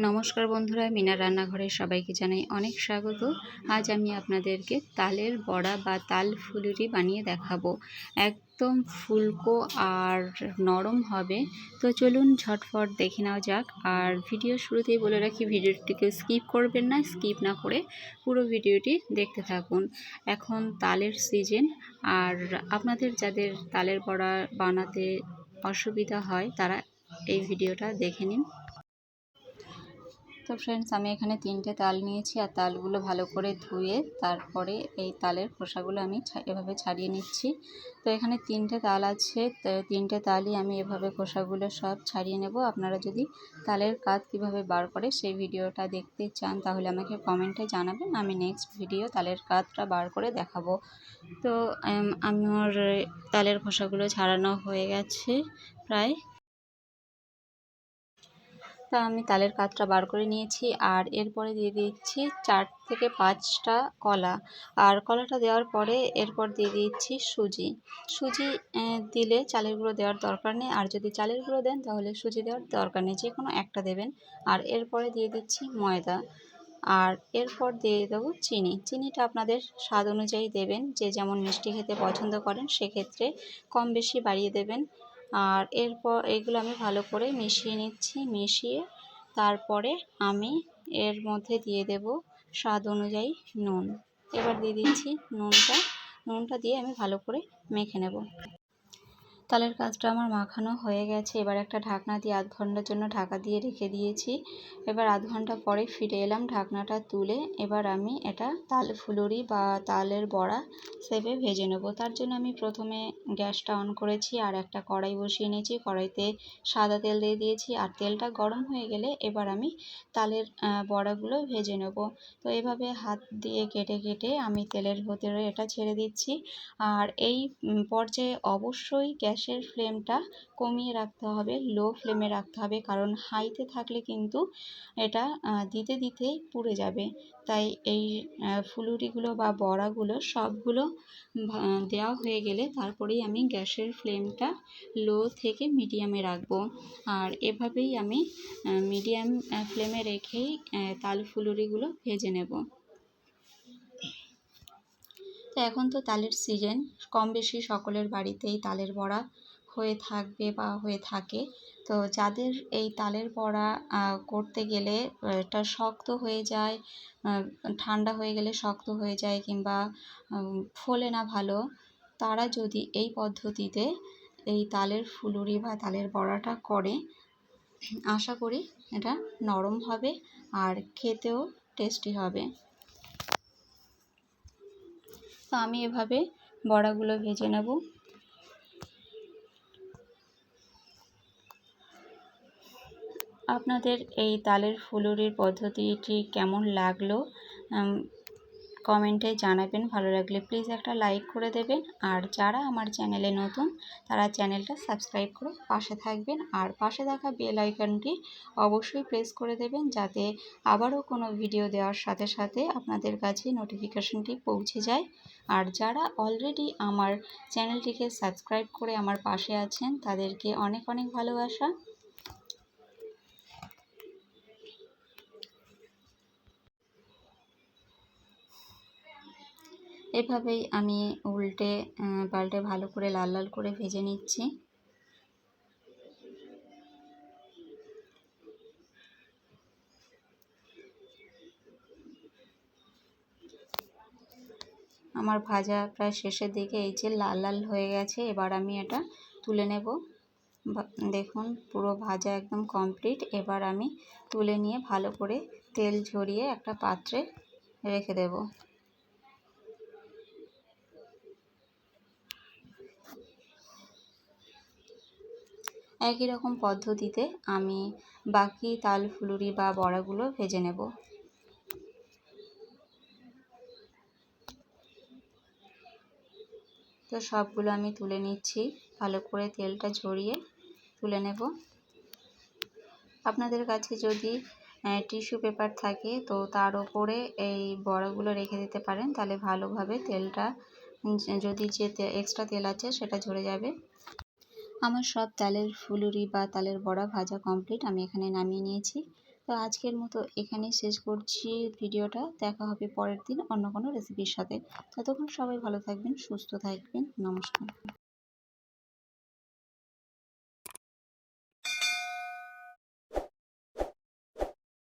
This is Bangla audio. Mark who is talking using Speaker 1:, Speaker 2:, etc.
Speaker 1: নমস্কার বন্ধুরা, মিনার রান্নাঘরে সবাইকে জানাই অনেক স্বাগত। আজ আমি আপনাদেরকে তালের বড়া বা তাল ফুলুরি বানিয়ে দেখাবো। একদম ফুলকো আর নরম হবে। তো চলুন ঝটফট দেখে নেওয়া যাক। আর ভিডিও শুরুতেই বলে রাখি, ভিডিওটিকে স্কিপ করবেন না, স্কিপ না করে পুরো ভিডিওটি দেখতে থাকুন। এখন তালের সিজন, আর আপনাদের যাদের তালের বড়া বানাতে অসুবিধা হয় তারা এই ভিডিওটা দেখে নিন। তো ফ্রেন্ডস, আমি এখানে 3টে তাল নিয়েছি, আর তালগুলো ভালো করে ধুয়ে তারপরে এই তালের খোসাগুলো আমি এভাবে ছাড়িয়ে নিচ্ছি। তো এখানে 3টে তাল আছে, তো 3টে তালই আমি এভাবে খোসাগুলো সব ছাড়িয়ে নেব। আপনারা যদি তালের কাত কিভাবে বার করে সেই ভিডিওটা দেখতে চান তাহলে আমাকে কমেন্টে জানাবেন, আমি নেক্সট ভিডিও তালের কাতটা বার করে দেখাবো। তো আমার তালের খোসাগুলো ছাড়ানো হয়ে গেছে প্রায়। তা আমি তালের কাতটা বার করে নিয়েছি, আর এরপরে দিয়ে দিচ্ছি 4 থেকে 5টা কলা। আর কলাটা দেওয়ার পরে এরপর দিয়ে দিচ্ছি সুজি। সুজি দিলে চালের গুঁড়ো দেওয়ার দরকার নেই, আর যদি চালের গুঁড়ো দেন তাহলে সুজি দেওয়ার দরকার নেই, যে কোনো একটা দেবেন। আর এরপরে দিয়ে দিচ্ছি ময়দা, আর এরপর দিয়ে দেবো চিনি। চিনিটা আপনাদের স্বাদ অনুযায়ী দেবেন, যে যেমন মিষ্টি খেতে পছন্দ করেন সেক্ষেত্রে কম বেশি বাড়িয়ে দেবেন। আর এরপর এগুলো আমি ভালো করে মিশিয়ে নিচ্ছি। মিশিয়ে তারপরে আমি এর মধ্যে দিয়ে দেব স্বাদ অনুযায়ী নুন। এবার দিয়ে দিচ্ছি নুনটা দিয়ে আমি ভালো করে মেখে নেব। তালের কাজটা আমার মাখানো হয়ে গেছে। এবার একটা ঢাকনা দিয়ে আধ ঘন্টার জন্য ঢাকা দিয়ে রেখে দিয়েছি। এবার আধ ঘন্টা পরে ফিরে এলাম ঢাকনাটা তুলে। এবার আমি এটা তাল ফুলুরি বা তালের বড়া সেভে ভেজে নেব। তার জন্য আমি প্রথমে গ্যাসটা অন করেছি, আর একটা কড়াই বসিয়ে নিয়েছি। কড়াইতে সাদা তেল দিয়ে দিয়েছি, আর তেলটা গরম হয়ে গেলে এবার আমি তালের বড়াগুলো ভেজে নেব। তো এভাবে হাত দিয়ে কেটে কেটে আমি তেলের ভেতরে এটা ছেড়ে দিচ্ছি। আর এই পর্যায়ে অবশ্যই গ্যাসের ফ্লেমটা কমিয়ে রাখতে হবে, লো ফ্লেমে রাখতে হবে, কারণ হাইতে থাকলে কিন্তু এটা দিতে দিতেই পুড়ে যাবে। তাই এই ফুলুরিগুলো বা বড়াগুলো সবগুলো দেওয়া হয়ে গেলে তারপরেই আমি গ্যাসের ফ্লেমটা লো থেকে মিডিয়ামে রাখবো। আর এভাবেই আমি মিডিয়াম ফ্লেমে রেখেই তাল ফুলুরিগুলো ভেজে নেব। তো এখন তো তালের সিজন, কম বেশি সকলের বাড়িতেই তালের বড়া হয়ে থাকবে বা হয়ে থাকে। তো যাদের এই তালের বড়া করতে গেলে এটা শক্ত হয়ে যায়, ঠান্ডা হয়ে গেলে শক্ত হয়ে যায়, কিংবা ফোলে না ভালো, তারা যদি এই পদ্ধতিতে এই তালের ফুলুরি বা তালের বড়াটা করে, আশা করি এটা নরম হবে আর খেতেও টেস্টি হবে। তো আমি এভাবে বড়াগুলো ভেজে নেব। আপনাদের এই তালের ফুলুরির পদ্ধতিটি কেমন লাগলো কমেন্টে জানাবেন। ভালো লাগলে প্লিজ একটা লাইক করে দেবেন। আর যারা আমার চ্যানেলে নতুন তারা চ্যানেলটা সাবস্ক্রাইব করে পাশে থাকবেন, আর পাশে থাকা বেল আইকনটি অবশ্যই প্রেস করে দেবেন, যাতে আবারও কোনো ভিডিও দেওয়ার সাথে সাথে আপনাদের কাছে নোটিফিকেশনটি পৌঁছে যায়। আর যারা অলরেডি আমার চ্যানেলটিকে সাবস্ক্রাইব করে আমার পাশে আছেন তাদেরকে অনেক অনেক ভালোবাসা। এভাবেই আমি উল্টে পাল্টে ভালো করে লাল লাল করে ভেজে নিচ্ছি। আমার ভাজা প্রায় শেষের দিকে, এই যে লাল লাল হয়ে গেছে। এবার আমি এটা তুলে নেব। দেখুন পুরো ভাজা একদম কমপ্লিট। এবার আমি তুলে নিয়ে ভালো করে তেল ঝরিয়ে একটা পাত্রে রেখে দেব। একই রকম পদ্ধতিতে আমি বাকি তাল ফুলুরি বা বড়াগুলো ভেজে নেব। তো সবগুলো আমি তুলে নিচ্ছি, ভালো করে তেলটা ঝরিয়ে তুলে নেব। আপনাদের কাছে যদি টিস্যু পেপার থাকে তো তার ওপরে এই বড়াগুলো রেখে দিতে পারেন, তাহলে ভালোভাবে তেলটা, যদি যে এক্সট্রা তেল আছে সেটা ঝরে যাবে। আমার সব তালের ফুলুরি বা তালের বড়া ভাজা কমপ্লিট, আমি এখানে নামিয়ে নিয়েছি। তো আজকের মতো এখানেই শেষ করছি ভিডিওটা। দেখা হবে পরের দিন অন্য কোনো রেসিপির সাথে। ততক্ষণ সবাই ভালো থাকবেন, সুস্থ থাকবেন। নমস্কার।